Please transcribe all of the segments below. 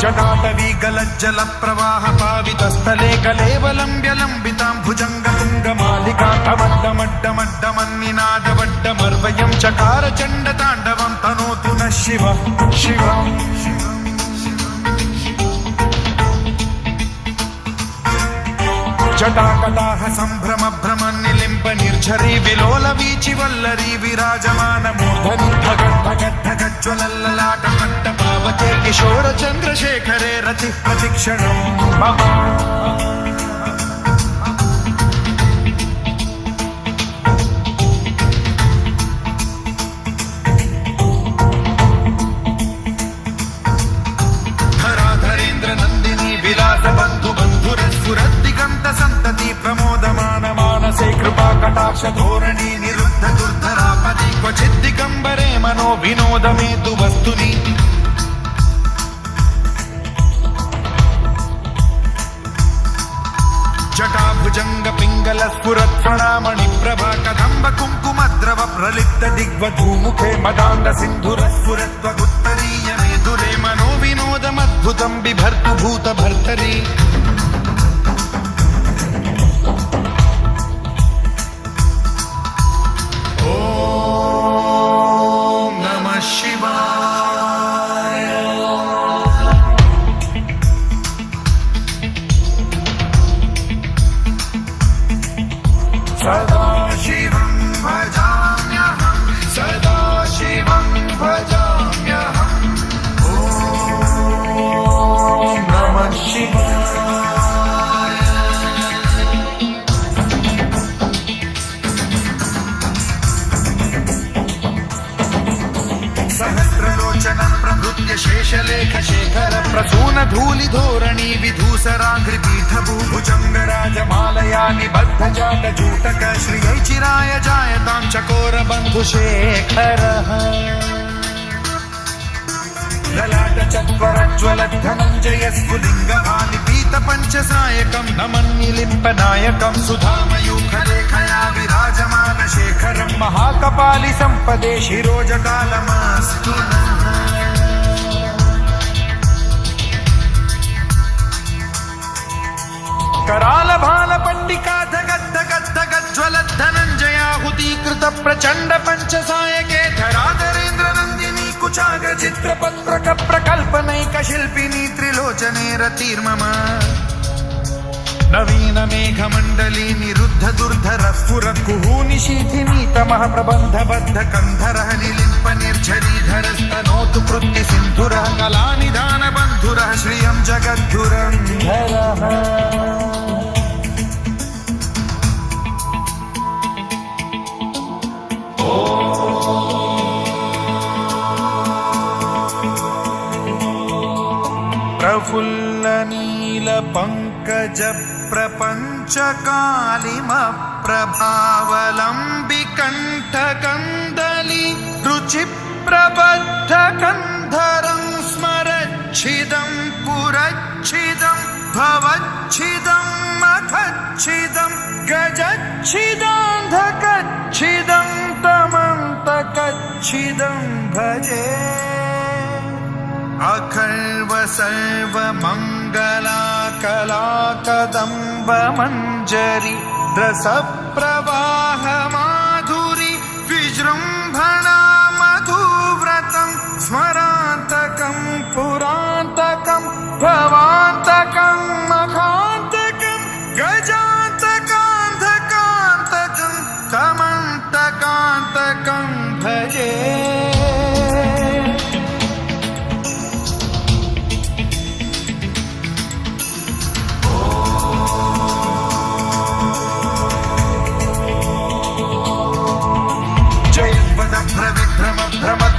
जटाटवी गलज्जल प्रवाह पावितस्थले कलेवलम्ब्यलम्बितां भुजङ्गतुङ्गमालिकान्तमड्डमड्डमड्डमन्निनादवड्डमर्वयं चकार चण्डताण्डवं तनोतु नः शिव शिव जटाकटाह सम्भ्रम भ्रमन्निलिम्ब निर्झरी विलोल वीचि वल्लरी विराजमान मूर्धनि धगद्धगद्धगज्ज्वलल्ललाट मट्टपावके किशोर चन्द्रशेखरे रति प्रतिक्षणं मम धराधरेन्द्र नन्दिनी विलास बन्धु बन्धुरस्फुरद्दिगन्त सन्तति प्रमोदमान मानसे कृपा कटाक्ष धोरणी निरुद्ध दुर्धरापदि क्वचिद्दिगम्बरे मनो विनोदमेतु वस्तुनि जटाभुजंग पिंगल स्फुरत् प्रणामणि प्रभा कदम्ब कुङ्कुमद्रव प्रलिप्त दिग्वधूमुखे मदान्ध सिन्धुर स्फुरत्वगुत्तरीय मेधुरे मनो विनोदमद्भुतं बिभर्तु भूत भर्तरि ॐ नमः शिवाय सदा शिवं भजाम्यहं सदा शिवं भजाम्यहम् ॐ नमः शिवाय सहस्रलोचनं प्रभृत्य शेषलेख शेखर प्रसून धूलि धोरणी विधूसराङ्घ्रिपीठभूभुजङ्गराजमालया निबद्ध जात जूटक श्रियै चिराय जायतां चकोर बन्धुशेखरः ललाट चत्वरज्ज्वल धनञ्जय स्फुलिङ्गभानि पीत पञ्चसायकं नमन्निलिम्पनायकं सुधामयूखलेखया विराजमान शेखरं महाकपालि सम्पदे शिरोजटालमस्तु कराल भाल पंडिका धगद्धगद्धगज्ज्वल धनञ्जयाहुतीकृत प्रचण्ड पञ्चसायके धराधरेन्द्र नन्दिनी कुचाग्र चित्रपत्रक प्रकल्पनैक शिल्पिनी त्रिलोचने रतिर्मम नवीन मेघमण्डली निरुद्ध दुर्धर स्फुरत् कुहूनिशीथिनीतमः प्रबन्धबद्ध कन्धरः निलिम्प निर्झरीधरस्तनोतु कृत्ति सिन्धुरः कलानिधान बन्धुरः श्रियं जगद्धुरन्धरः प्रफुल्ल नील पंकज प्रपंच कालिम प्रभावलंबि कंठ कंदली रुचि प्रबद्ध कंधरं स्मरच्छिदं पुरच्छिदं भवच्छिदं मखच्छिदं गजच्छिदान्धकच्छिदं तमन्तकच्छिदं भजे अखर्व सर्व मंगला कला कदम्ब मंजरी रस प्रवाह माधुरी विजृंभणा मधुव्रतं स्मरान्तकं पुरान्तकं भवान्तकं मखान्तकं गजान्तकान्धकान्तकं तमन्तकान्तकं भजे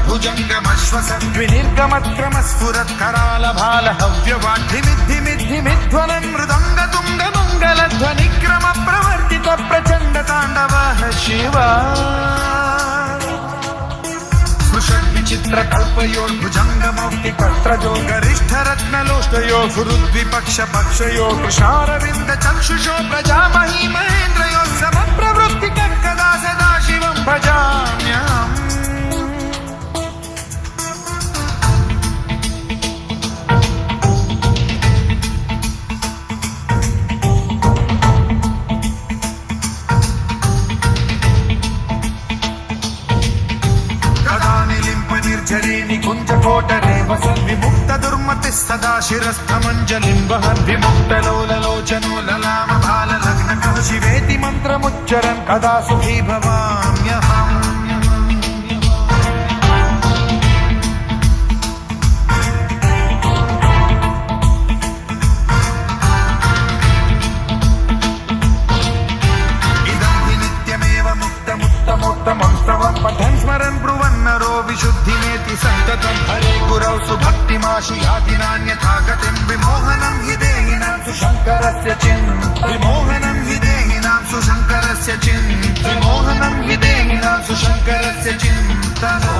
भुजङ्गमश्वसद्विनिर्गमक्रमस्फुरत् करालभाल हव्यवाद्धिमिद्धिमिद्धिमिध्वलं मृदङ्गतुङ्गमङ्गलध्वनिक्रम प्रवर्तित प्रचण्ड ताण्डवः शिव स्पृशद्विचित्र कल्पयोर्भुजङ्गमौक्तिकर्त्रजो गरिष्ठरत्नलोष्टयो फुरुद्विपक्ष पक्षयो कृशारविन्द चक्षुषो प्रजामही महेन्द्रयो समप्रवृत्तिकः कदा सदा शिवं भजाम्यहम् सदा शिरस्थमञ्जलिं वहन् विमुक्तलोललोचनो ललामभाललग्नकः शिवेति मन्त्रमुच्चरन् कदा सुखी भवाम्यहम् उत्तमोत्तमं स्तवं पठन् स्मरन् ब्रुवन्नरो विशुद्धिमेति सन्ततं हरे गुरौ सुभक्तिमाशु याति नान्यथा गतिं विमोहनं हि देहिनां सुशङ्करस्य विमोहनं हि देहिनां सुशङ्करस्य विमोहनं हि देहिनां सुशङ्करस्य चिन्तनो